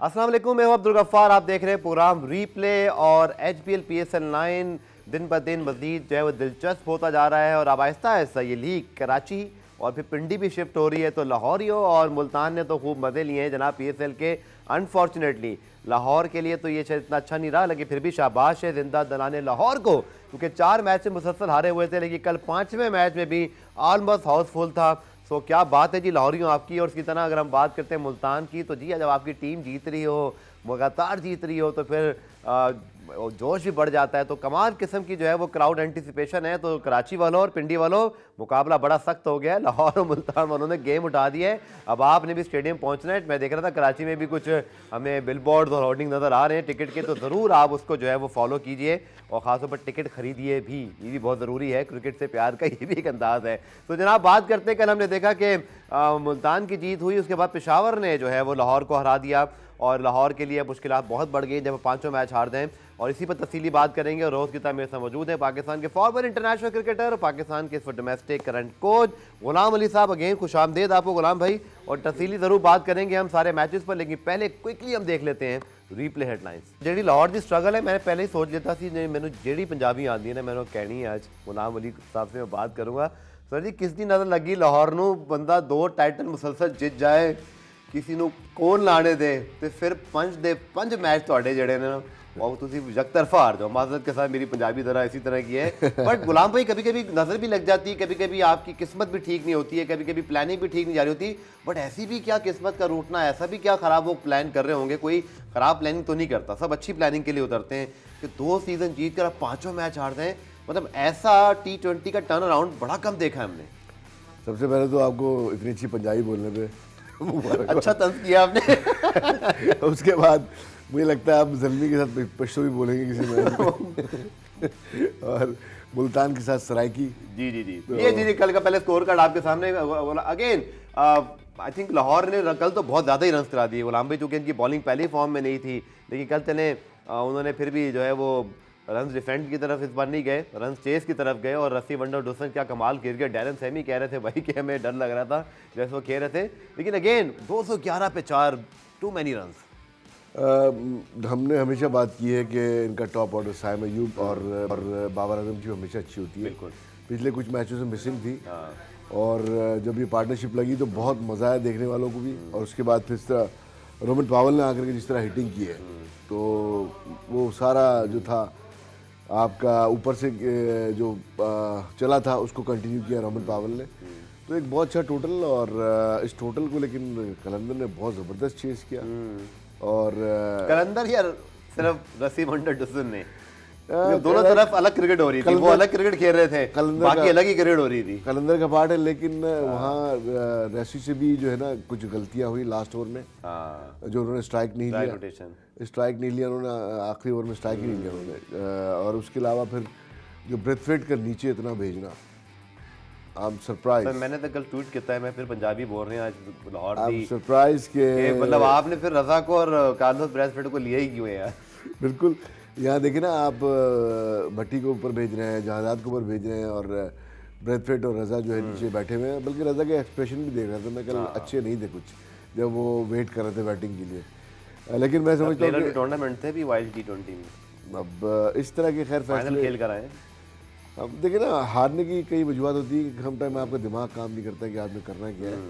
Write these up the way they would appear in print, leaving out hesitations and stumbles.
अस्सलाम वालेकुम, मैं हूं अब्दुल गफ्फार। आप देख रहे हैं प्रोग्राम रीप्ले और HBL PSL 9 दिन ब दिन मजीद जो है वो दिलचस्प होता जा रहा है और अब आहिस्ता आहिस्ता ये लीग कराची और फिर पिंडी भी शिफ्ट हो रही है। तो लाहौरियों और मुल्तान ने तो खूब मज़े लिए हैं जनाब PSL के। अनफॉर्चुनेटली लाहौर के लिए तो ये शायद इतना अच्छा नहीं रहा, लेकिन फिर भी शाबाश है जिंदा दलाने लाहौर को, क्योंकि 4 मैच से मुसलसल हारे हुए थे, लेकिन कल 5वें मैच में भी ऑलमोस्ट हाउसफुल था। सो क्या बात है जी लाहौरियों आपकी। और इसकी तरह अगर हम बात करते हैं मुल्तान की, तो जी जब आपकी टीम जीत रही हो, लगातार जीत रही हो, तो फिर जोश भी बढ़ जाता है। तो कमाल किस्म की जो है वो क्राउड एंटिसिपेशन है। तो कराची वालों और पिंडी वालों मुकाबला बड़ा सख्त हो गया है। लाहौर और मुल्तान वालों ने गेम उठा दिया है। अब आपने भी स्टेडियम पहुंचना है। मैं देख रहा था कराची में भी कुछ हमें बिलबोर्ड और होर्डिंग नज़र आ रहे हैं टिकट के, तो ज़रूर आप उसको जो है वो फॉलो कीजिए और ख़ासतौर पर टिकट खरीदिए भी, ये भी बहुत ज़रूरी है। क्रिकेट से प्यार का ये भी एक अंदाज़ है। तो जनाब बात करते हैं, कल हमने देखा कि मुल्तान की जीत हुई, उसके बाद पेशावर ने जो है वो लाहौर को हरा दिया और लाहौर के लिए मुश्किलात बहुत बढ़ गई जब 5 मैच हार दें। और इसी पर तफसीली बात करेंगे। और रोज़ की तरह मेरे साथ मौजूद है पाकिस्तान के फॉर्मर इंटरनेशनल क्रिकेटर, पाकिस्तान के domestic current coach Ghulam Ali साहब। अगेन खुश आमदेद आपको गुलाम भाई। और तफसीली ज़रूर बात करेंगे हम सारे मैचेस पर, लेकिन पहले क्विकली हम देख लेते हैं रीप्ले हेडलाइंस। जी लाहौर की स्ट्रगल है, मैंने पहले ही सोच लेता सी मैंने जेडी पंजाबी आती है ना, मैंने कहनी है आज गुलाम अली साहब से मैं बात करूँगा। सर जी किस दी नज़र लगी लाहौर नू बंदा 2 टाइटल मुसलसल जित जाए, किसी ਨੂੰ कौन लाने दे तो फिर 5 मैच ਤੁਹਾਡੇ ਜਿਹੜੇ ਨੇ और तुसी यकतरफा हार जाओ। माजरत के साथ मेरी पंजाबी ज़रा इसी तरह की है, बट गुलाम भाई कभी कभी नज़र भी लग जाती है, कभी कभी आपकी किस्मत भी ठीक नहीं होती है, कभी कभी प्लानिंग भी ठीक नहीं जा रही होती। बट ऐसी भी क्या किस्मत का रूठना, ऐसा भी क्या ख़राब वो प्लान कर रहे होंगे, कोई ख़राब प्लानिंग तो नहीं करता, सब अच्छी प्लानिंग के लिए उतरते हैं कि 2 सीज़न जीत कर आप 5 मैच हार दें। मतलब ऐसा T20 का टर्न अराउंड बड़ा कम देखा है हमने। सबसे पहले तो आपको इतनी अच्छी पंजाबी बोलने पे अच्छा तंज किया आपने। उसके बाद मुझे लगता है आप जल्दी के साथ पश्तो भी बोलेंगे किसी में और मुल्तान के साथ सराइकी। जी जी जी ये जी कल का पहले स्कोर कार्ड आपके सामने अगेन आई थिंक लाहौर ने कल तो बहुत ज़्यादा ही रन करा दिए गुलाम भाई, चूँकि इनकी बॉलिंग पहले फॉर्म में नहीं थी, लेकिन कल चले उन्होंने फिर भी जो है वो रन डिफेंड की तरफ इस बार नहीं गए, रन चेस की तरफ गए। और रस्सी वंडर डोसन क्या कमाल खेल गया। डैरन सैमी कह रहे थे भाई कि हमें डर लग रहा था जैसे वो खेल रहे थे, लेकिन अगेन 211 पे 4 टू मैनी रन। हमने हमेशा बात की है कि इनका टॉप ऑर्डर साइम अयूब और बाबर आजम की हमेशा अच्छी होती है। बिल्कुल पिछले कुछ मैचों से मिसिंग थी और जब ये पार्टनरशिप लगी तो बहुत मज़ा आया देखने वालों को भी। और उसके बाद फिर इस तरह रोमित पावल ने आकर के जिस तरह हिटिंग की है, तो वो सारा जो था आपका ऊपर से जो चला था उसको कंटिन्यू किया रोमित पावल ने। तो एक बहुत अच्छा टोटल, और इस टोटल को लेकिन कलंदर ने बहुत ज़बरदस्त चेस किया। और कलंदर यार सिर्फ रस्सी वंडर डोसन ने दोनों तरफ अलग क्रिकेट हो रही थी, वो अलग क्रिकेट खेल रहे थे, बाकी अलग ही क्रिकेट हो रही थी। कलंदर का पार्ट है, लेकिन वहाँ रस्सी से भी जो है ना कुछ गलतियाँ हुई लास्ट ओवर में, जो उन्होंने स्ट्राइक नहीं लिया उन्होंने आखिरी ओवर में स्ट्राइक ही नहीं लिया उन्होंने। और उसके अलावा फिर जो ब्रेथवेट कर नीचे इतना भेजना, आई एम सरप्राइज। मैंने तो कल ट्वीट किया है, मैं फिर पंजाबी बोल रहे हैं आज लाहौर दी सरप्राइज के मतलब आपने फिर रजा को और कार्लोस ब्रेथवेट को लिया ही क्यों है यार। बिल्कुल, यहाँ देखिए ना आप भट्टी को ऊपर भेज रहे हैं, जहादात को ऊपर भेज रहे हैं और ब्रेथवेट और रजा जो है नीचे बैठे हुए हैं। बल्कि रजा के एक्सप्रेशन भी देख रहा था मैं कल, अच्छे नहीं थे कुछ जब वो वेट कर रहे थे बैटिंग के लिए। लेकिन मैं समझता हूँ कि टूर्नामेंट थे भी वाइल्ड T20 में, अब इस तरह के खैर फैसले खेल कर आए। अब देखिए ना हारने की कई वजूहत होती है कि हम टाइम में आपका दिमाग काम नहीं करता कि आपने करना क्या है।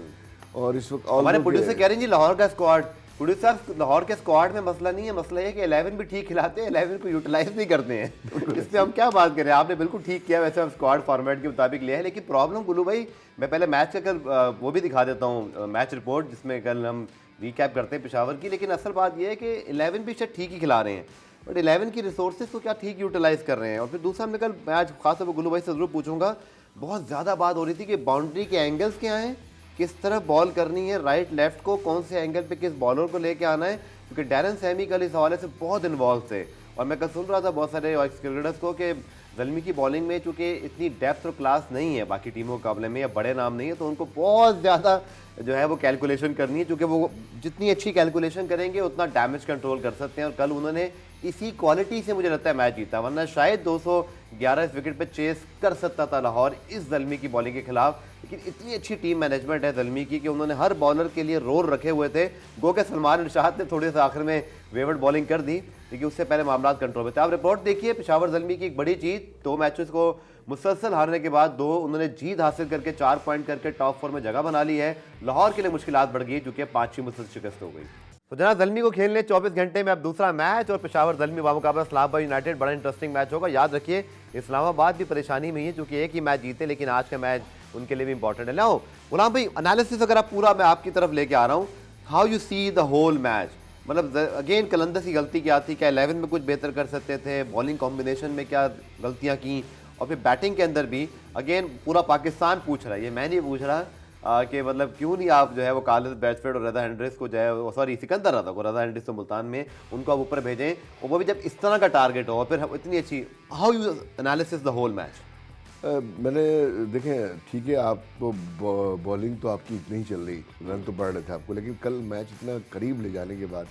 और इस वक्त हमारे प्रोड्यूसर कह रहे हैं जी लाहौर का स्क्वाड, प्रोड्यूसर लाहौर के स्क्वाड में मसला नहीं है, मसला ये कि 11 भी ठीक खिलाते हैं, 11 को यूटिलाइज नहीं करते हैं। इससे हम क्या बात करें, आपने बिल्कुल ठीक किया, वैसे हम स्क्वाड फॉर्मेट के मुताबिक लिया है। लेकिन प्रॉब्लम गुलू भाई, मैं पहले मैच का कल वो भी दिखा देता हूँ मैच रिपोर्ट जिसमें कल हम रिकैप करते हैं पेशावर की। लेकिन असल बात यह है कि 11 भी शायद ठीक ही खिला रहे हैं, बट 11 की रिसोर्सेज को क्या ठीक यूटिलाइज कर रहे हैं। और फिर दूसरा हमने कल मैं आज खासतौर पर गुलू भाई से ज़रूर पूछूंगा, बहुत ज़्यादा बात हो रही थी कि बाउंड्री के एंगल्स क्या हैं, किस तरफ बॉल करनी है, राइट लेफ्ट को कौन से एंगल पे किस बॉलर को लेके आना है, क्योंकि डैरन सैमी कल इस हवाले से बहुत इन्वॉल्व थे। और मैं कल सुन रहा था बहुत सारे क्रिकेटर्स को कि ज़ल्मी की बॉलिंग में चूँकि इतनी डेप्थ और क्लास नहीं है बाकी टीमों के मुकाबले में, या बड़े नाम नहीं है, तो उनको बहुत ज़्यादा जो है वो कैलकुलेशन करनी है, क्योंकि वो जितनी अच्छी कैलकुलेशन करेंगे उतना डैमेज कंट्रोल कर सकते हैं। और कल उन्होंने इसी क्वालिटी से मुझे लगता है मैच जीता, वरना शायद 11 इस विकेट पे चेस कर सकता था लाहौर इस ज़ल्मी की बॉलिंग के खिलाफ, लेकिन इतनी अच्छी टीम मैनेजमेंट है ज़ल्मी की कि उन्होंने हर बॉलर के लिए रोल रखे हुए थे। गो के सलमान इरशाद ने थोड़े से आखिर में वेवर्ड बॉलिंग कर दी, लेकिन उससे पहले मामला कंट्रोल में थे। आप रिपोर्ट देखिए, पेशावर ज़ल्मी की एक बड़ी जीत, 2 मैचेस को मुसलसल हारने के बाद 2 उन्होंने जीत हासिल करके 4 पॉइंट करके टॉप 4 में जगह बना ली है। लाहौर के लिए मुश्किलात बढ़ गई क्योंकि 5वीं मुसलसल शिकस्त हो गई। तो जनाब ज़ल्मी को खेलने 24 घंटे में अब दूसरा मैच और पेशावर ज़ल्मी बामुकाबला इस्लामाबाद यूनाइटेड, बड़ा इंटरेस्टिंग मैच होगा। याद रखिए इस्लामाबाद भी परेशानी में ही है क्योंकि एक ही मैच जीते, लेकिन आज का मैच उनके लिए भी इंपॉर्टेंट है। लाओ गुलाम भाई, एनालिसिस अगर आप पूरा मैं आपकी तरफ लेके आ रहा हूँ, how you see the whole match, मतलब अगेन कलंदर की गलती क्या थी, क्या 11 में कुछ बेहतर कर सकते थे, बॉलिंग कॉम्बिनेशन में क्या गलतियाँ की, और फिर बैटिंग के अंदर भी अगेन पूरा पाकिस्तान पूछ रहा है, ये मैं नहीं पूछ रहा कि मतलब क्यों नहीं आप जो है वो कालिस बेचफेल्ड और रजा हेंड्रिक्स को जो है, सॉरी सिकंदर रजा को, रजा हेंड्रिक्स तो मुल्तान में, उनको आप ऊपर भेजें, और वो भी जब इस तरह का टारगेट हो और फिर इतनी अच्छी, how you analysis the whole match? मैंने देखें, ठीक है आपको बॉलिंग तो आपकी इतनी ही चल रही, रन तो बढ़ रहे थे आपको, लेकिन कल मैच इतना करीब ले जाने के बाद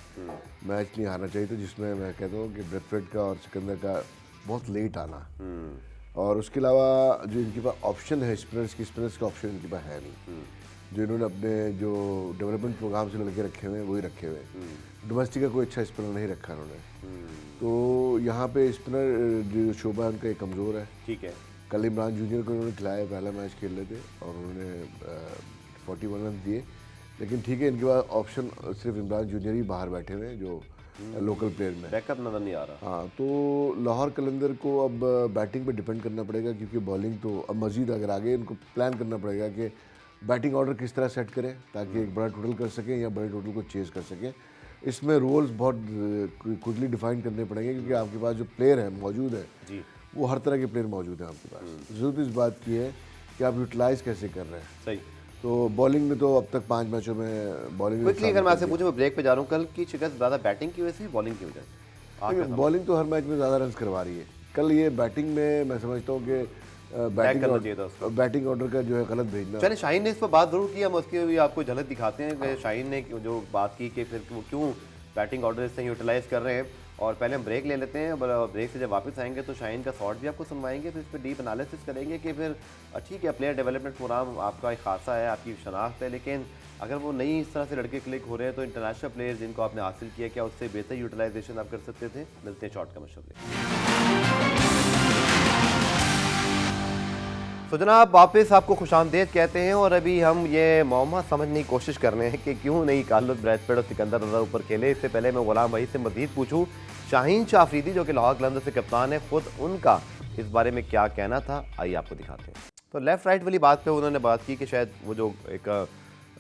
मैच नहीं हारना चाहिए था, जिसमें मैं कहता हूँ कि ब्रेथवेट का और सिकंदर का बहुत लेट आना, और उसके अलावा जो इनके पास ऑप्शन है स्पिनर्स का ऑप्शन इनके पास है नहीं, जो इन्होंने अपने जो डेवलपमेंट प्रोग्राम से लड़के रखे हुए हैं वही रखे हुए हैं। डोमेस्टिक का कोई अच्छा स्पिनर नहीं रखा उन्होंने, तो यहाँ पे स्पिनर जो शोभा है उनका एक कमज़ोर है। ठीक है, कल इमरान जूनियर को उन्होंने खिलाया, पहला मैच खेल रहे थे और उन्होंने 41 रन दिए, लेकिन ठीक है इनके पास ऑप्शन सिर्फ इमरान जूनियर ही बाहर बैठे हुए हैं जो लोकल प्लेयर में, बैकअप नजर नहीं आ रहा। हाँ, तो लाहौर कलंदर को अब बैटिंग पे डिपेंड करना पड़ेगा, क्योंकि बॉलिंग तो अब मजीद अगर आगे इनको प्लान करना पड़ेगा कि बैटिंग ऑर्डर किस तरह सेट करें ताकि एक बड़ा टोटल कर सकें या बड़े टोटल को चेज कर सकें। इसमें रोल्स बहुत क्विकली डिफाइन करने पड़ेंगे, क्योंकि आपके पास जो प्लेयर हैं मौजूद है जी, वो हर तरह के प्लेयर मौजूद हैं आपके पास। ज़रूरत इस बात की है कि आप यूटिलाइज कैसे कर रहे हैं। सही। तो बॉलिंग में तो अब तक 5 मैचों में बॉलिंग क्विकली अगर मैं आपसे पूछूं, मैं ब्रेक पे जा रहा हूँ, कल की शिकस्त ज़्यादा बैटिंग की वजह से बॉलिंग की वजह से? बॉलिंग तो हर मैच में ज़्यादा रन करवा रही है। कल ये बैटिंग में मैं समझता हूँ कि बैटिंग ऑर्डर का जो है गलत भेजना। चलिए, शाहीन ने इस पर बात जरूर की, हम उसकी भी आपको झलक दिखाते हैं कि शाहीन ने जो बात की कि फिर वो क्यों बैटिंग ऑर्डर से यूटिलाइज कर रहे हैं। और पहले हम ब्रेक ले लेते हैं, ब्रेक से जब वापस आएंगे तो शाहीन का शॉट भी आपको सुनवाएंगे, फिर इस पर डीप एनालिसिस करेंगे कि फिर ठीक है प्लेयर डेवलपमेंट प्रोग्राम आपका एक खासा है, आपकी शनाख्त है, लेकिन अगर वो नई इस तरह से लड़के क्लिक हो रहे हैं तो इंटरनेशनल प्लेयर जिनको आपने हासिल किया, क्या उससे बेहतर यूटिलाइजेशन आप कर सकते थे? मिलते हैं शॉट का मशवरे। तो जनाब वापस आपको खुशामदेद कहते हैं, और अभी हम ये मौमा समझने की कोशिश कर रहे हैं कि क्यों नहीं कार्लोस ब्रैथवेट और सिकंदर रजा ऊपर खेले। इससे पहले मैं गुलाम भाई से मजीद पूछूं, शाहीन शाह अफरीदी जो कि लाहौर कलंदर से कप्तान है, खुद उनका इस बारे में क्या कहना था, आइए आपको दिखाते हैं। तो लेफ्ट राइट वाली बात पे उन्होंने बात की कि शायद वो जो एक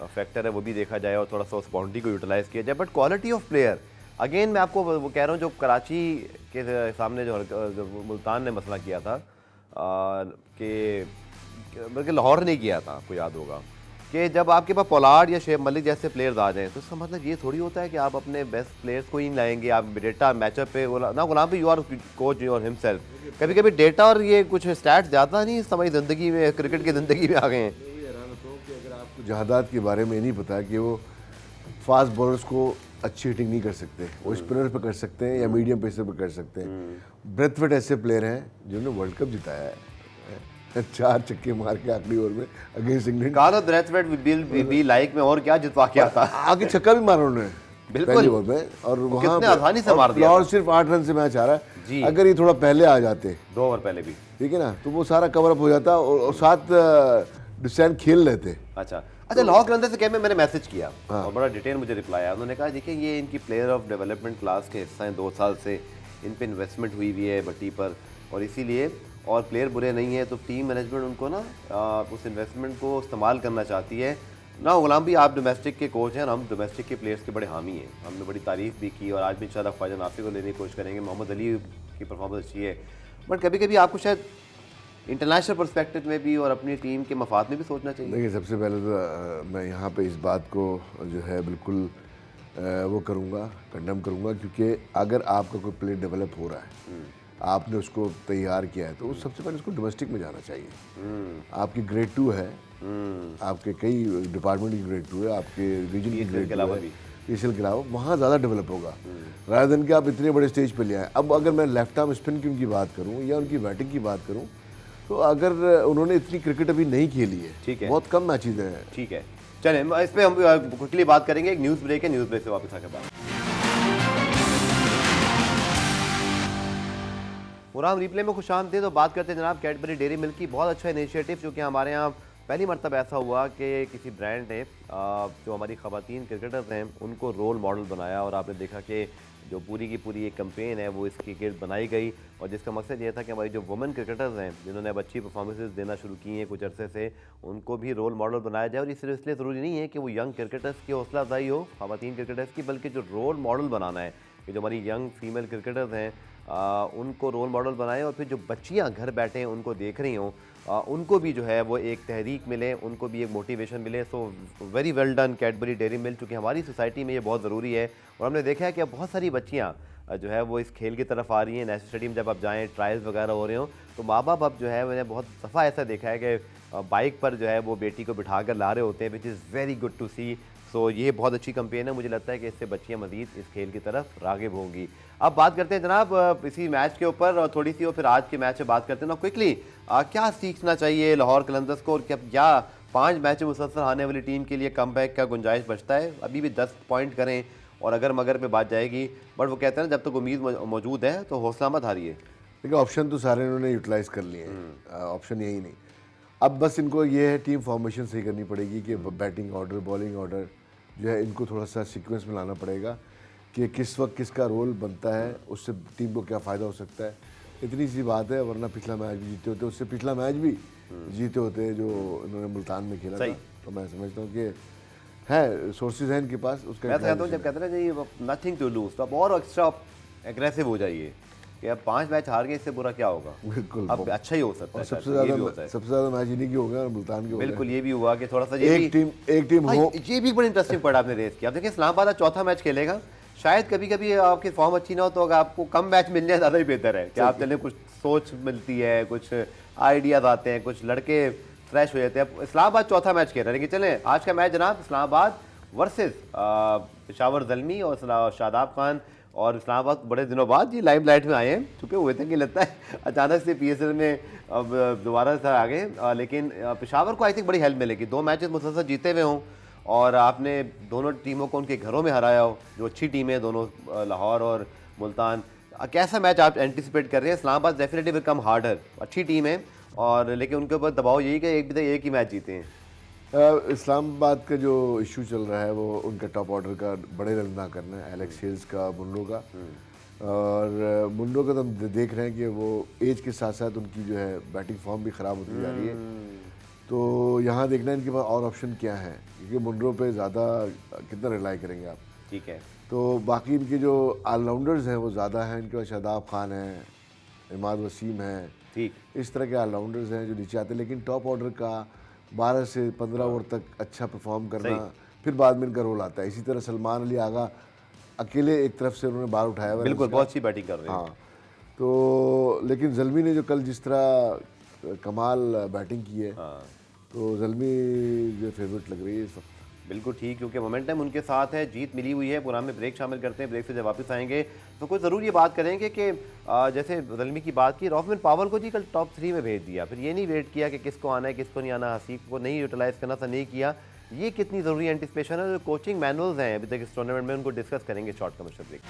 फैक्टर है वो भी देखा जाए और थोड़ा सा उस बाउंड्री को यूटिलाइज़ किया जाए, but quality of player again मैं आपको वो कह रहा हूँ, जो कराची के सामने जो मुल्तान ने मसला किया था कि बल्कि लाहौर ने किया था, आपको याद होगा कि जब आपके पास पोलार्ड या शेब मलिक जैसे प्लेयर्स आ जाएं तो इसका मतलब ये थोड़ी होता है कि आप अपने बेस्ट प्लेयर्स को ही लाएंगे। आप डेटा मैचअप पे ना गुलाम भी, you are coach your himself, कभी कभी डेटा और ये कुछ स्टैट्स ज़्यादा नहीं हमारी ज़िंदगी में, क्रिकेट की ज़िंदगी में आ गए हैं। अगर आपको जहादात के बारे में नहीं पता कि वो फास्ट बॉलर्स को अच्छी हिटिंग नहीं कर सकते, वो स्पिनर पे कर सकते हैं या मीडियम पेसर पे कर सकते हैं। ब्रेथवेट ऐसे प्लेयर हैं जिन्होंने वर्ल्ड कप जिताया है 4 छक्के मार के आखिरी ओवर में against England. Carlos Brathwaite will be like में और क्या जितवा के आता, आगे छक्का भी मारा उन्होंने पहले ओवर में, और वहां कितने आसानी से मार दिया। और सिर्फ 8 रन से मैच आ रहा है। अगर ये थोड़ा पहले आ जाते 2 ओवर पहले भी, ठीक है ना, तो वो सारा कवर अप हो जाता और 7 डिस्टेंस खेल लेते। अच्छा, लाहौर कलंदर से कैम्प में मैंने मैसेज किया और बड़ा डिटेल मुझे रिप्लाई आया। उन्होंने कहा देखिए ये इनकी प्लेयर ऑफ डेवलपमेंट क्लास के हिस्सा हैं, 2 साल से इन पे इन्वेस्टमेंट हुई हुई है भट्टी पर, और इसीलिए, और प्लेयर बुरे नहीं है, तो टीम मैनेजमेंट उनको ना उस इन्वेस्टमेंट को इस्तेमाल करना चाहती है ना। गुलाम भी आप डोमेस्टिक के कोच हैं और हम डोमेस्टिक के प्लेयर्स के बड़े हामी हैं, हमने बड़ी तारीफ़ भी की और आज भी इंशाल्लाह ख्वाजा नाफी को लेने की कोशिश करेंगे। मोहम्मद अली की परफॉर्मेंस अच्छी है, बट कभी कभी आपको शायद इंटरनेशनल पर्सपेक्टिव में भी और अपनी टीम के मफाद में भी सोचना चाहिए। देखिए, सबसे पहले तो मैं यहाँ पे इस बात को जो है बिल्कुल वो करूँगा, कंडम करूँगा, क्योंकि अगर आपका कोई प्लेयर डेवलप हो रहा है, आपने उसको तैयार किया है, तो सबसे पहले उसको डोमेस्टिक में जाना चाहिए। आपकी ग्रेड 2 है, आपके कई डिपार्टमेंट की ग्रेड 2 है, आपके रीजन की ग्रेड 2 है, PSL के अलावा, वहाँ ज़्यादा डेवलप होगा रादर देन कि आप इतने बड़े स्टेज पे ले आए। अब अगर मैं लेफ्ट आर्म स्पिन की उनकी बात करूँ या उनकी बैटिंग की बात करूँ, तो अगर उन्होंने इतनी क्रिकेट अभी नहीं खेली है, ठीक है, बहुत कम मैचेज हैं। ठीक है, चलें इस पे हम क्विकली बात करेंगे। एक न्यूज़ ब्रेक है, न्यूज़ ब्रेक से वापस आकर बात। पूरा रिप्ले में खुशामदीद। तो बात करते हैं जनाब कैडबरी डेयरी मिल्क की। बहुत अच्छा इनिशिएटिव, जो कि हमारे यहाँ पहली मरतबा ऐसा हुआ कि किसी ब्रांड ने जो हमारी ख़वातीन क्रिकेटर्स हैं उनको रोल मॉडल बनाया, और आपने देखा कि जो पूरी की पूरी एक कैंपेन है वो इसकी गिर्द बनाई गई, और जिसका मकसद ये था कि हमारी जो वुमेन क्रिकेटर्स हैं जिन्होंने अब अच्छी परफॉर्मेंसेस देना शुरू की हैं कुछ अरसे से, उनको भी रोल मॉडल बनाया जाए। और ये सिर्फ इसलिए ज़रूरी नहीं है कि वो यंग क्रिकेटर्स की हौसला अफजाई हो, ख़वातीन क्रिकेटर्स की, बल्कि जो रोल मॉडल बनाना है कि जो हमारी यंग फीमेल क्रिकेटर्स हैं उनको रोल मॉडल बनाएं, और फिर जो बच्चियां घर बैठे हैं उनको देख रही हों उनको भी जो है वो एक तहरीक मिले, उनको भी एक मोटिवेशन मिले। So very well done Cadbury dairy milk, क्योंकि हमारी सोसाइटी में ये बहुत ज़रूरी है। और हमने देखा है कि अब बहुत सारी बच्चियां जो है वो इस खेल की तरफ आ रही हैं। नेशनल स्टेडियम जब आप जाएँ, ट्रायल्स वगैरह हो रहे हो, तो माँ बाप अब जो है मैंने बहुत दफ़ा ऐसा देखा है कि बाइक पर जो है वो बेटी को बिठा कर ला रहे होते हैं, which is very good to see. So ये बहुत अच्छी कैंपेन है। मुझे लगता है कि इससे बच्चियां मज़ीद इस खेल की तरफ राग़िब होंगी। अब बात करते हैं जनाब इसी मैच के ऊपर, और थोड़ी सी और फिर आज के मैच से बात करते हैं ना क्विकली। क्या सीखना चाहिए लाहौर कलंदर्स को, और क्या 5 मैच मुसलसल हारने वाली टीम के लिए कमबैक का गुंजाइश बचता है? अभी भी 10 पॉइंट करें और अगर मगर पे बात जाएगी, बट वो कहते हैं ना जब तक उम्मीद मौजूद है तो हौसला मत हारिए। देखिए ऑप्शन तो सारे इन्होंने यूटिलाइज़ कर लिए हैं, ऑप्शन यही नहीं। अब बस इनको ये है टीम फॉर्मेशन सही करनी पड़ेगी कि बैटिंग ऑर्डर, बॉलिंग ऑर्डर जो है इनको थोड़ा सा सीक्वेंस में लाना पड़ेगा कि किस वक्त किसका रोल बनता है, उससे टीम को क्या फ़ायदा हो सकता है। इतनी सी बात है, वरना पिछला मैच भी जीते होते, उससे पिछला मैच भी जीते होते जो इन्होंने मुल्तान में खेला था। तो मैं समझता हूँ कि है सोर्सेज हैं इनके पास। उसका मैं कहता हूँ जब कहते हैं ना नथिंग टू लूज, तो अब और एक्स्ट्रा एग्रेसिव हो जाइए कि अब 5 मैच हार गए, इससे बुरा क्या होगा। बिल्कुल, अब अच्छा ही हो सकता है। सबसे ज़्यादा मैच इन्हीं के हो गया और मुल्तान के। बिल्कुल, ये भी हुआ कि थोड़ा सा एक टीम हो। ये भी बड़ी इंटरेस्टिंग पॉइंट आपने रेस किया। अब देखिए इस्लामाबाद आज चौथा मैच खेलेगा, शायद कभी कभी आपकी फॉर्म अच्छी ना हो तो अगर आपको कम मैच मिल जाए ज़्यादा ही बेहतर है कि आप चले, कुछ सोच मिलती है, कुछ आइडियाज़ आते हैं, कुछ लड़के फ्रेश हो जाते हैं। इस्लामाबाद चौथा मैच खेल रहे हैं, लेकिन चलें आज का मैच जनाब इस्लामाबाद वर्सेस पेशावर ज़ल्मी और शादाब खान। और इस्लामाबाद बड़े दिनों बाद ये लाइमलाइट में आए हैं, छुपे हुए थे कि लगता है अचानक से PSL में अब दोबारा से आ गए। लेकिन पेशावर को आई थिंक बड़ी हेल्प मिलेगी, 2 मैचेस मुसलसल जीते हुए हों और आपने दोनों टीमों को उनके घरों में हराया हो, जो अच्छी टीमें दोनों लाहौर और मुल्तान। कैसा मैच आप एंटिसिपेट कर रहे हैं? Islamabad definitely will come harder, अच्छी टीम है, और लेकिन उनके ऊपर दबाव यही कि एक ही मैच जीते हैं। इस्लामाबाद का जो इशू चल रहा है वो उनका टॉप ऑर्डर का बड़े रन ना करना है, एलेक्स हेल्स का, मुनरो का। और मुनरो का तो हम देख रहे हैं कि वो एज के साथ साथ उनकी जो है बैटिंग फॉर्म भी ख़राब होती जा रही है। तो यहाँ देखना है इनके पास और ऑप्शन क्या है, क्योंकि मुनरो पे ज़्यादा कितना रिलाई करेंगे आप। ठीक है, तो बाकी इनके जो ऑलराउंडर्स हैं वो ज़्यादा हैं। इनके पास शादाब खान हैं, इमाद वसीम हैं, ठीक, इस तरह के ऑलराउंडर्स हैं जो नीचे आते हैं। लेकिन टॉप ऑर्डर का 12 से 15 ओवर तक अच्छा परफॉर्म करना, फिर बाद में इनका रोल आता है। इसी तरह सलमान अली आगा अकेले एक तरफ से उन्होंने बार उठाया हुआ, बिल्कुल बहुत अच्छी बैटिंग कर रहे हैं। हाँ, तो लेकिन ज़ल्मी ने जो कल जिस तरह कमाल बैटिंग की है, तो ज़ल्मी जो फेवरेट लग रही है इस वक्त। बिल्कुल ठीक, क्योंकि मोमेंटम उनके साथ है, जीत मिली हुई है। प्रोग्राम में ब्रेक शामिल करते हैं, ब्रेक से जब वापस आएंगे तो कुछ ज़रूर ये बात करेंगे कि जैसे ज़ल्मी की बात की, रोफमन पावल को जी कल टॉप 3 में भेज दिया, फिर ये नहीं वेट किया कि किसको आना है किसको नहीं आना, हसीब को नहीं यूटिलाइज़ करना था, नहीं किया। ये कितनी ज़रूरी एंटिसिपेशन है, जो कोचिंग मैनुअल्स हैं अभी तक इस टूर्नामेंट में, उनको डिस्कस करेंगे शॉर्ट कमर्शियल ब्रेक।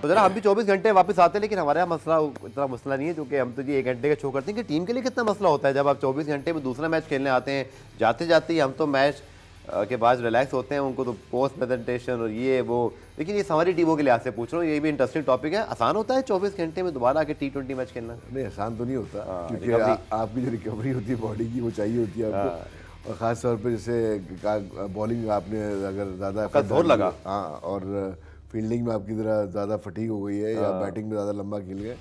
तो जरा हम भी 24 घंटे वापस आते हैं, लेकिन हमारे यहाँ मसला इतना मसला नहीं है, क्योंकि हम तो जी 1 घंटे का शो करते हैं कि टीम के लिए कितना मसला होता है जब आप 24 घंटे में दूसरा मैच खेलने आते हैं। जाते जाते ही हम तो मैच के बाद रिलैक्स होते हैं, उनको तो पोस्ट प्रेजेंटेशन और ये वो। लेकिन ये हमारी टीमों के लिहाज से पूछ रहा हूँ, ये भी इंटरेस्टिंग टॉपिक है। आसान होता है 24 घंटे में दोबारा आके T20 मैच खेलना? नहीं, आसान तो नहीं होता, क्योंकि आपकी जो रिकवरी होती है बॉडी की वो चाहिए होती है आपको। और ख़ास तौर पे जैसे बॉलिंग आपने अगर ज़्यादा जोर लगा, हाँ, और फील्डिंग में आपकी ज़रा ज़्यादा फटीग हो गई है या बैटिंग में ज़्यादा लंबा खेल गए,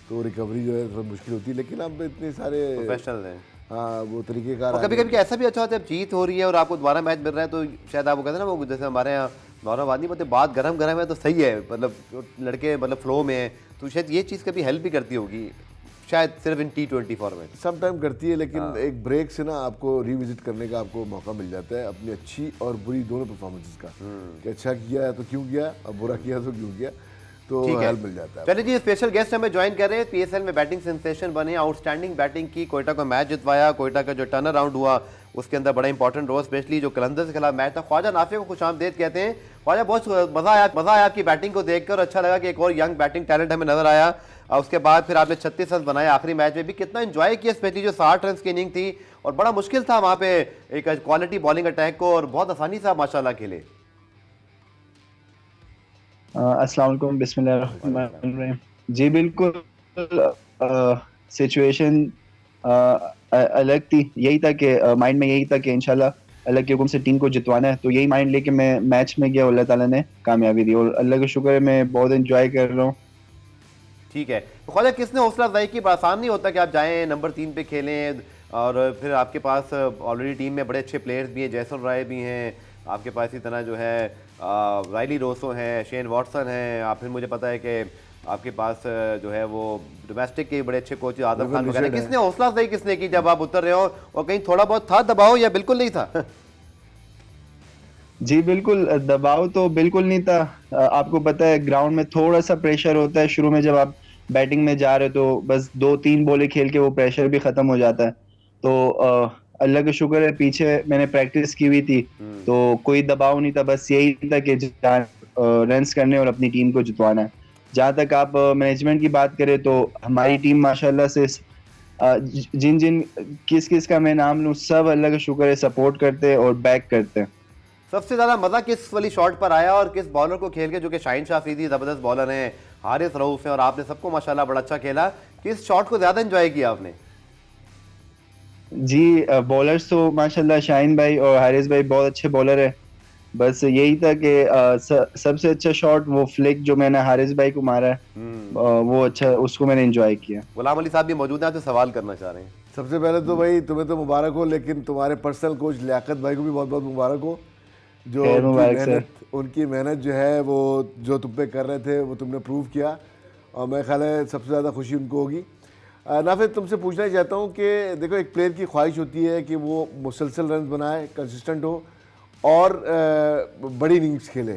तो रिकवरी जो है थोड़ा मुश्किल होती है। लेकिन अब इतने सारे प्रोफेशनल हैं, हाँ, वो तरीक़ेकार। कभी कभी ऐसा भी अच्छा होता है, जब जीत हो रही है और आपको दोबारा मैच मिल रहा है, तो शायद आपको कहते हैं ना वो, जैसे हमारे यहाँ नौराबाद नहीं बोलते, बात गरम गरम है तो सही है, मतलब लड़के मतलब फ्लो में है, तो शायद ये चीज़ कभी हेल्प भी करती होगी। शायद सिर्फ इन T20 फॉर्मेट। सम टाइम करती है, लेकिन एक ब्रेक से ना आपको रिविजिट करने का आपको मौका मिल जाता है अपनी अच्छी और बुरी दोनों परफॉर्मेंसेस का, कि अच्छा किया तो क्यों किया और बुरा किया तो क्यों किया, तो हेल्प मिल जाता है। चलिए जी, स्पेशल गेस्ट हमें ज्वाइन कर रहे हैं। पीएसएल में बैटिंग सेंसेशन बने, आउटस्टैंडिंग बैटिंग की, कोयटा को मैच जितवाया, कोयटा का जो टर्न अराउंड हुआ उसके अंदर बड़ा इंपॉर्टेंट रोल, स्पेशली जो कलंदर के खिलाफ मैच था। ख्वाजा नाफे को खुशामदीद कहते हैं। ख्वाजा, बहुत मजा आया आपकी बैटिंग को देखकर, अच्छा लगा कि एक और यंग बैटिंग टैलेंट हमें नजर आया। और उसके बाद फिर आपने 36 रन बनाए आखिरी मैच में भी, कितना एंजॉय किया, स्पेशली जो 60 रन की इनिंग थी और बड़ा मुश्किल था वहां पे एक क्वालिटी बॉलिंग अटैक को, और बहुत आसानी से आप माशाल्लाह खेले। अस्सलाम वालेकुम, बिस्मिल्लाहिर्रहमानिर्रहीम। जी बिल्कुल, सिचुएशन अलग थी। यही था कि माइंड में यही था कि इंशाल्लाह अल्लाह के हुक्म से टीम को जितवाना है, तो यही माइंड लेके मैं मैच में गया। अल्लाह ताला ने कामयाबी दी और अल्लाह का शुक्र है, मैं बहुत एंजॉय कर रहा हूँ। ठीक है, तो ख्वाजा किसने हौसला अफजाई की? आसान नहीं होता कि आप जाएं नंबर 3 पे खेलें, और फिर आपके पास ऑलरेडी टीम में बड़े अच्छे प्लेयर्स भी हैं, जैसन राय भी हैं आपके पास, इसी तरह जो है राइली रोसो हैं, शेन वॉटसन हैं, आप फिर मुझे पता है कि आपके पास जो है वो डोमेस्टिक के बड़े अच्छे कोच आदम खान वगैरह। किसने हौसला अफजाई किसने की जब आप उतर रहे हो, और कहीं थोड़ा बहुत था दबाव या बिल्कुल नहीं था? जी बिल्कुल, दबाव तो बिल्कुल नहीं था। आपको पता है ग्राउंड में थोड़ा सा प्रेशर होता है शुरू में, जब आप बैटिंग में जा रहे हो तो बस 2-3 बॉलें खेल के वो प्रेशर भी खत्म हो जाता है। तो अल्लाह का शुक्र है, पीछे मैंने प्रैक्टिस की हुई थी, तो कोई दबाव नहीं था। बस यही था कि रन्स करने और अपनी टीम को जितवाना है। जहाँ तक आप मैनेजमेंट की बात करें तो हमारी टीम माशाल्लाह से जिन जिन किस किस का मैं नाम लूँ, सब अल्लाह का शुक्र है सपोर्ट करते हैं और बैक करते हैं। सबसे ज्यादा मजा किस वाली शॉट पर आया और किस बॉलर को खेल के, जो कि शाहीन शाह अफरीदी जबरदस्त बॉलर हैं, हारिस रऊफ हैं, और आपने सबको माशाल्लाह बड़ा अच्छा खेला, किस शॉट को ज्यादा एंजॉय किया आपने? जी बॉलर्स तो माशाल्लाह शाहीन भाई और हारिस भाई बहुत अच्छे बॉलर है। बस यही था कि सबसे अच्छा शॉट वो फ्लिक जो मैंने हारिस भाई को मारा है, वो अच्छा, उसको मैंने एंजॉय किया। गुलाम अली साहब भी मौजूद हैं, तो सवाल करना चाह रहे हैं। सबसे पहले तो भाई तुम्हें तो मुबारक हो, लेकिन तुम्हारे पर्सनल कोच लियाकत भाई को भी बहुत बहुत मुबारक हो, जो उनकी मेहनत जो है वो जो तुम पे कर रहे थे वो तुमने प्रूव किया, और मैं ख्याल है सबसे ज़्यादा खुशी उनको होगी। नाफिद, तुमसे पूछना ही चाहता हूँ कि देखो, एक प्लेयर की ख्वाहिश होती है कि वो मुसलसल रन बनाए, कंसिस्टेंट हो और बड़ी इनिंग्स खेले।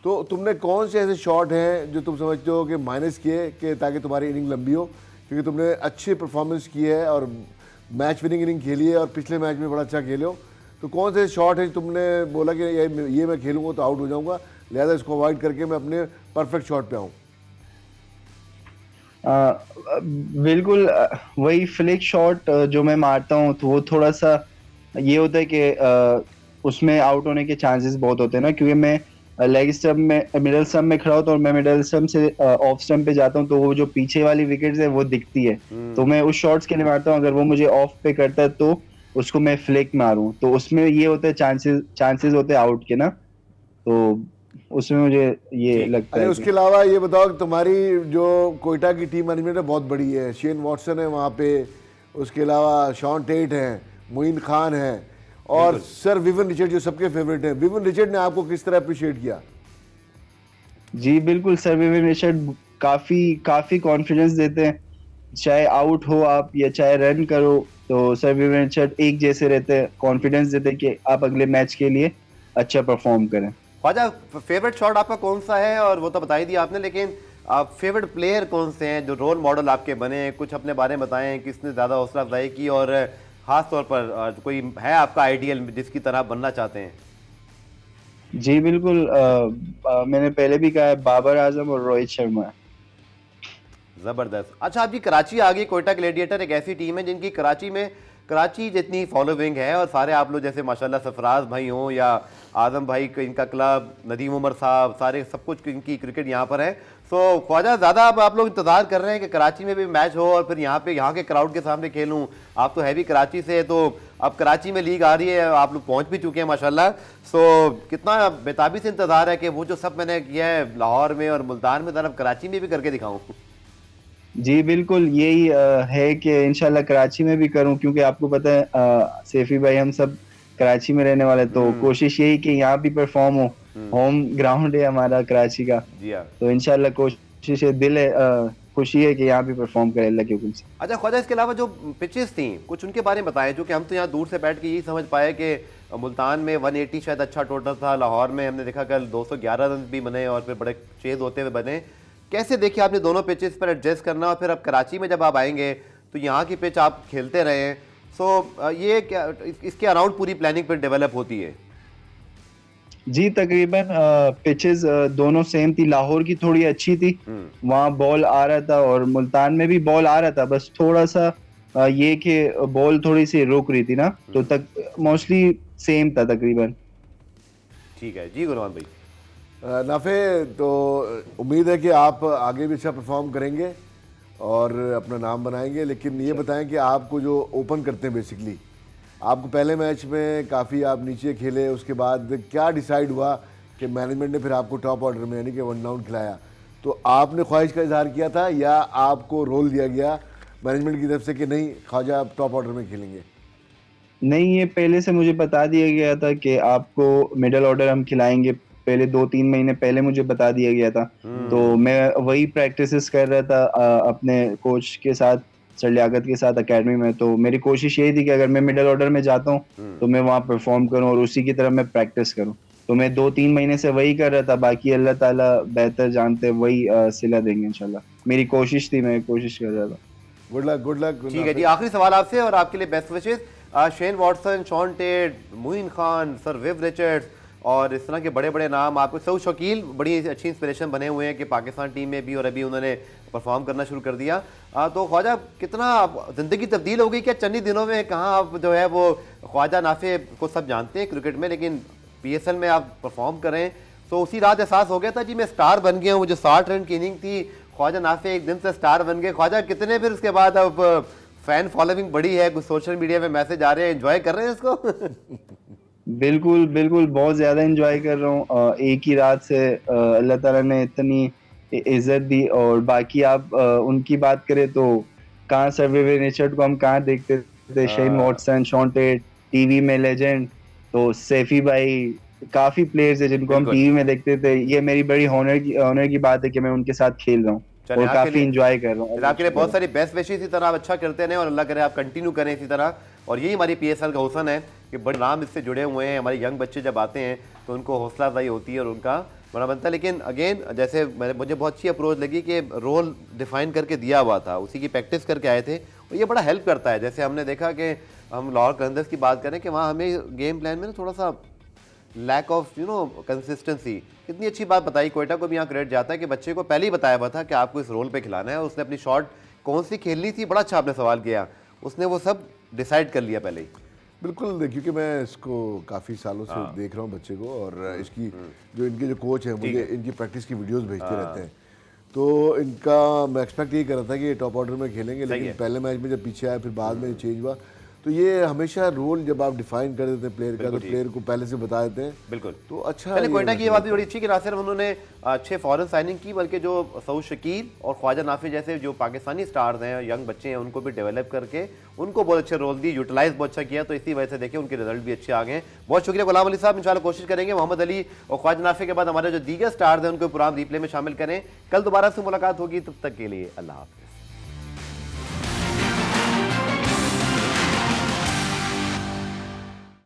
तो तुमने कौन से ऐसे शॉट हैं जो तुम समझते हो कि माइनस किए कि ताकि तुम्हारी इनिंग लंबी हो, क्योंकि तुमने अच्छी परफॉर्मेंस की है और मैच विनिंग इनिंग खेली है और पिछले मैच में बड़ा अच्छा खेले हो, तो कौन से शॉट है तुमने बोला कि ये मैं खेलूँगा तो आउट हो जाऊँगा, लिहाजा इसको अवॉइड करके मैं अपने परफेक्ट शॉट पे आऊँ? बिल्कुल, वही फ्लिक शॉट जो मैं मारता हूँ तो वो थोड़ा सा ये होता है कि उसमें आउट होने के चांसेस बहुत होते हैं ना, क्योंकि मैं लेग स्टंप में, मिडिल स्टंप में खड़ा होता हूँ और मैं मिडिल स्टंप से ऑफ स्टंप पे जाता हूँ, तो वो जो पीछे वाली विकेट्स है वो दिखती है, तो मैं उस शॉट्स के लिए मारता हूँ। अगर वो मुझे ऑफ पे करता है तो उसको मैं फ्लिक मारूं, तो उसमें ये होता है चांसेस होते हैं आउट के ना, तो उसमें मुझे ये लगता है। उसके अलावा ये बताओ कि तुम्हारी जो कोयटा की टीम मैनेजमेंट है बहुत बड़ी है, शेन वॉटसन है वहाँ पे, उसके अलावा शॉन टेट हैं, मोइन खान है, और सर विवन रिचर्ड जो सबके फेवरेट हैं। विवन रिचर्ड ने आपको किस तरह अप्रिशिएट किया? जी बिल्कुल, सर विवन रिचर्ड काफी कॉन्फिडेंस देते हैं, चाहे आउट हो आप या चाहे रन करो, तो सर विवन रिचर्ड एक जैसे रहते हैं, कॉन्फिडेंस देते हैं कि आप अगले मैच के लिए अच्छा परफॉर्म करें। ख्वाजा, फेवरेट शॉट आपका कौन सा है? और वो तो बता ही दिया आपने, लेकिन आप फेवरेट प्लेयर कौन से हैं जो रोल मॉडल आपके बने? कुछ अपने बारे में बताएं, किसने ज़्यादा हौसला अफजाई की, और ख़ास तौर पर कोई है आपका आइडियल जिसकी तरह बनना चाहते हैं? जी बिल्कुल, मैंने पहले भी कहा है, बाबर आजम और रोहित शर्मा। ज़बरदस्त। अच्छा, आपकी कराची आ गई, कोयटा ग्लेडिएटर एक ऐसी टीम है जिनकी कराची जितनी फॉलोइंग है, और सारे आप लोग जैसे माशाल्लाह सरफराज भाई हों या आजम भाई, इनका क्लब, नदीम उमर साहब, सारे सब कुछ इनकी क्रिकेट यहाँ पर है। सो ख्वाजा, ज़्यादा अब आप लोग इंतज़ार कर रहे हैं कि कराची में भी मैच हो और फिर यहाँ के क्राउड के सामने खेलूँ? आप तो है भी कराची से, तो अब कराची में लीग आ रही है, आप लोग पहुँच भी चुके हैं माशाल्लाह। सो कितना बेताबी से इंतज़ार है कि वो जो सब मैंने किया है लाहौर में और मुल्तान में, तरफ कराची में भी करके दिखाऊँ? जी बिल्कुल, यही है कि इंशाल्लाह कराची में भी करूं, क्योंकि आपको पता है सैफी भाई हम सब कराची में रहने वाले, तो कोशिश यही कि यहाँ भी परफॉर्म हो। होम ग्राउंड है हमारा कराची का, जी हाँ। तो इंशाल्लाह कोशिश है, दिल है खुशी है कि यहाँ भी परफॉर्म करें अल्लाह के हुक्म से। अच्छा ख्वाजा, इसके अलावा जो पिचेस थी कुछ उनके बारे में बताएं, जो कि हम तो यहाँ दूर से बैठ के यही समझ पाए कि मुल्तान में 180 शायद अच्छा टोटल था, लाहौर में हमने देखा कल 211 रन भी बने और फिर बड़े चेज होते हुए बने। कैसे देखिए आपने दोनों पिचेस पर एडजस्ट करना, और फिर अब कराची में जब आप आएंगे तो यहाँ की पिच आप खेलते रहे हैं, सो ये क्या इसके अराउंड पूरी प्लानिंग पर डेवलप होती है? जी तकरीबन पिचेस दोनों सेम थी। लाहौर की थोड़ी अच्छी थी, वहाँ बॉल आ रहा था, और मुल्तान में भी बॉल आ रहा था, बस थोड़ा सा ये कि बॉल थोड़ी सी रुक रही थी ना, तो तक मोस्टली सेम था तकरीबन। ठीक है जी गुलमान भाई। नाफे, तो उम्मीद है कि आप आगे भी अच्छा परफॉर्म करेंगे और अपना नाम बनाएंगे, लेकिन ये बताएं कि आपको जो ओपन करते हैं बेसिकली, आपको पहले मैच में काफ़ी आप नीचे खेले, उसके बाद क्या डिसाइड हुआ कि मैनेजमेंट ने फिर आपको टॉप ऑर्डर में यानी कि 1 डाउन खिलाया? तो आपने ख्वाहिश का इजहार किया था या आपको रोल दिया गया मैनेजमेंट की तरफ से कि नहीं ख्वाजा आप टॉप ऑर्डर में खेलेंगे? नहीं, ये पहले से मुझे बता दिया गया था कि आपको मिडिल ऑर्डर हम खिलाएंगे, पहले 2-3 महीने पहले मुझे बता दिया गया था। तो मैं वही प्रैक्टिसेस कर रहा था अपने कोच के साथ, सर लियाकत के साथ एकेडमी में। तो मेरी कोशिश यही थी कि अगर मैं मिडिल ऑर्डर में जाता हूँ तो मैं वहाँ परफॉर्म करूँ और उसी की तरह मैं प्रैक्टिस करूँ। तो मैं 2-3 महीने से वही कर रहा था, बाकी अल्लाह ताला बेहतर जानते, वही सिला देंगे इंशाल्लाह। मेरी कोशिश थी, मैं कोशिश कर रहा था। Good luck, good luck. ठीक है जी, आखिरी सवाल आपसे और आपके लिए best wishes. Shane Watson, Shaun Tait, Moin Khan, sir Viv Richards और इस तरह के बड़े बड़े नाम, आपको सऊद शकील बड़ी अच्छी इंस्पिरेशन बने हुए हैं कि पाकिस्तान टीम में भी और अभी उन्होंने परफॉर्म करना शुरू कर दिया। तो ख्वाजा कितना ज़िंदगी तब्दील हो गई क्या चंद ही दिनों में? कहाँ आप जो है वो ख्वाजा नाफे को सब जानते हैं क्रिकेट में, लेकिन PSL में आप परफॉर्म करें तो उसी रात एहसास हो गया था जी मैं स्टार बन गया हूँ। जो 60 रन की इनिंग थी, ख्वाजा नाफे एक दिन से स्टार बन गए। ख्वाजा कितने फिर उसके बाद अब फैन फॉलोइंग बढ़ी है, कुछ सोशल मीडिया में मैसेज आ रहे हैं, एंजॉय कर रहे हैं इसको? बिल्कुल बिल्कुल, बहुत ज्यादा एंजॉय कर रहा हूँ। एक ही रात से अल्लाह ताला ने इतनी इज्जत दी। और बाकी आप उनकी बात करें तो कहाँ सर विव रिचर्ड को हम कहाँ देखते थे, Shane Watson, Shaun TET TV में लेजेंड, तो सैफी भाई, काफी प्लेयर्स है जिनको हम टीवी में देखते थे। ये मेरी बड़ी ऑनर की बात है कि मैं उनके साथ खेल रहा हूँ और काफी एंजॉय कर रहा हूँ। आपके लिए बहुत सारी बेस्ट विशेस, इसी तरह आप अच्छा करते रहें और अल्लाह करे आप कंटिन्यू करें इसी तरह। और यही हमारी PSL का हुस्न है कि बड़े नाम इससे जुड़े हुए हैं। हमारे यंग बच्चे जब आते हैं तो उनको हौसला अफजाई होती है और उनका बड़ा बनता है। लेकिन अगेन जैसे मुझे बहुत अच्छी अप्रोच लगी कि रोल डिफाइन करके दिया हुआ था, उसी की प्रैक्टिस करके आए थे और ये बड़ा हेल्प करता है। जैसे हमने देखा कि हम लाहौर कलंदर्स की बात करें कि वहाँ हमें गेम प्लान में ना थोड़ा सा लैक ऑफ कंसिस्टेंसी। कितनी अच्छी बात बताई, कोयटा को भी यहाँ क्रेडिट जाता है कि बच्चे को पहले ही बताया हुआ था कि आपको इस रोल पे खिलाना है और उसने अपनी शॉट कौन सी खेलनी थी, बड़ा अच्छा आपने सवाल किया, उसने वो सब डिसाइड कर लिया पहले ही। बिल्कुल, क्योंकि मैं इसको काफ़ी सालों से देख रहा हूँ बच्चे को, और इसकी जो इनके जो कोच हैं मुझे इनकी प्रैक्टिस की वीडियोस भेजते रहते हैं। तो इनका मैं एक्सपेक्ट यही कर रहा था कि ये टॉप ऑर्डर में खेलेंगे, लेकिन पहले मैच में जब पीछे आया फिर बाद में चेंज हुआ। तो ये हमेशा रोल जब आप डिफाइन कर देते हैं प्लेयर का, तो प्लेयर को पहले से बता देते हैं। बिल्कुल, तो अच्छा पहले कोयटा की ये बात भी बड़ी अच्छी कि ना सिर्फ उन्होंने अच्छे फॉरेन साइनिंग की, बल्कि जो सऊद शकील और ख्वाजा नाफे जैसे जो पाकिस्तानी स्टार्स हैं, यंग बच्चे हैं, उनको भी डेवलप करके उनको बहुत अच्छे रोल दिए, यूटिलाइज बहुत अच्छा किया। तो इसी वजह से देखिए उनके रिजल्ट भी अच्छे आ गए। बहुत शुक्रिया गुलाम अली साहब, इंशाल्लाह कोशिश करेंगे मोहम्मद अली और ख्वाजा नाफे के बाद हमारे जो दीगर स्टार्स हैं उनको प्रोग्राम रिप्ले में शामिल करें। कल दोबारा से मुलाकात होगी, तब तक के लिए अल्लाह हाफ़िज़।